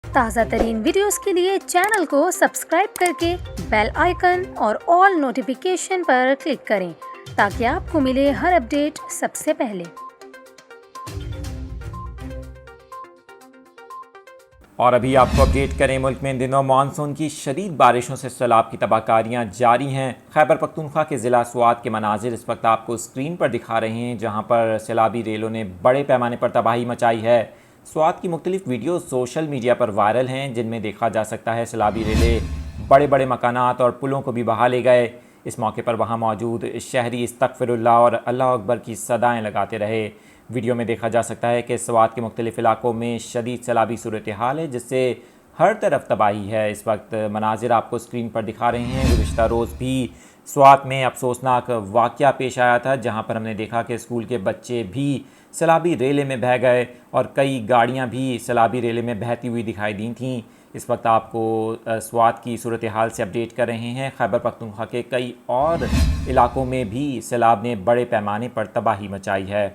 ताज़ा तरीन वीडियोस के लिए चैनल को सब्सक्राइब करके बेल आइकन और ऑल नोटिफिकेशन पर क्लिक करें ताकि आपको मिले हर अपडेट सबसे पहले। और अभी आपको अपडेट करें, मुल्क में इन दिनों मानसून की शदीद बारिशों से सैलाब की तबाहकारियाँ जारी हैं। खैबर पख्तूनख्वा के ज़िला स्वात के मनाजिर इस वक्त आपको स्क्रीन पर दिखा रहे हैं, जहाँ पर सैलाबी रेलों ने बड़े पैमाने पर तबाही मचाई है। स्वात की मुख्तलिफ वीडियो सोशल मीडिया पर वायरल हैं, जिनमें देखा जा सकता है सैलाबी रेलें बड़े बड़े मकानात और पुलों को भी बहा ले गए। इस मौके पर वहाँ मौजूद शहरी इस्तगफिरुल्लाह और अल्लाह अकबर की सदाएँ लगाते रहे। वीडियो में देखा जा सकता है कि स्वात के मुख्तलिफ इलाकों में शदीद सैलाबी सूरत हाल है, जिससे हर तरफ तबाही है। इस वक्त मनाजिर आपको स्क्रीन पर दिखा रहे हैं। गुज़िश्ता रोज़ भी स्वात में अफसोसनाक वाक़या पेश आया था, जहां पर हमने देखा कि स्कूल के बच्चे भी सैलाबी रेले में बह गए और कई गाड़ियां भी सैलाबी रेले में बहती हुई दिखाई दी थीं। इस वक्त आपको स्वात की सूरत हाल से अपडेट कर रहे हैं। खैबर पख्तूनख्वा के कई और इलाकों में भी सैलाब ने बड़े पैमाने पर तबाही मचाई है।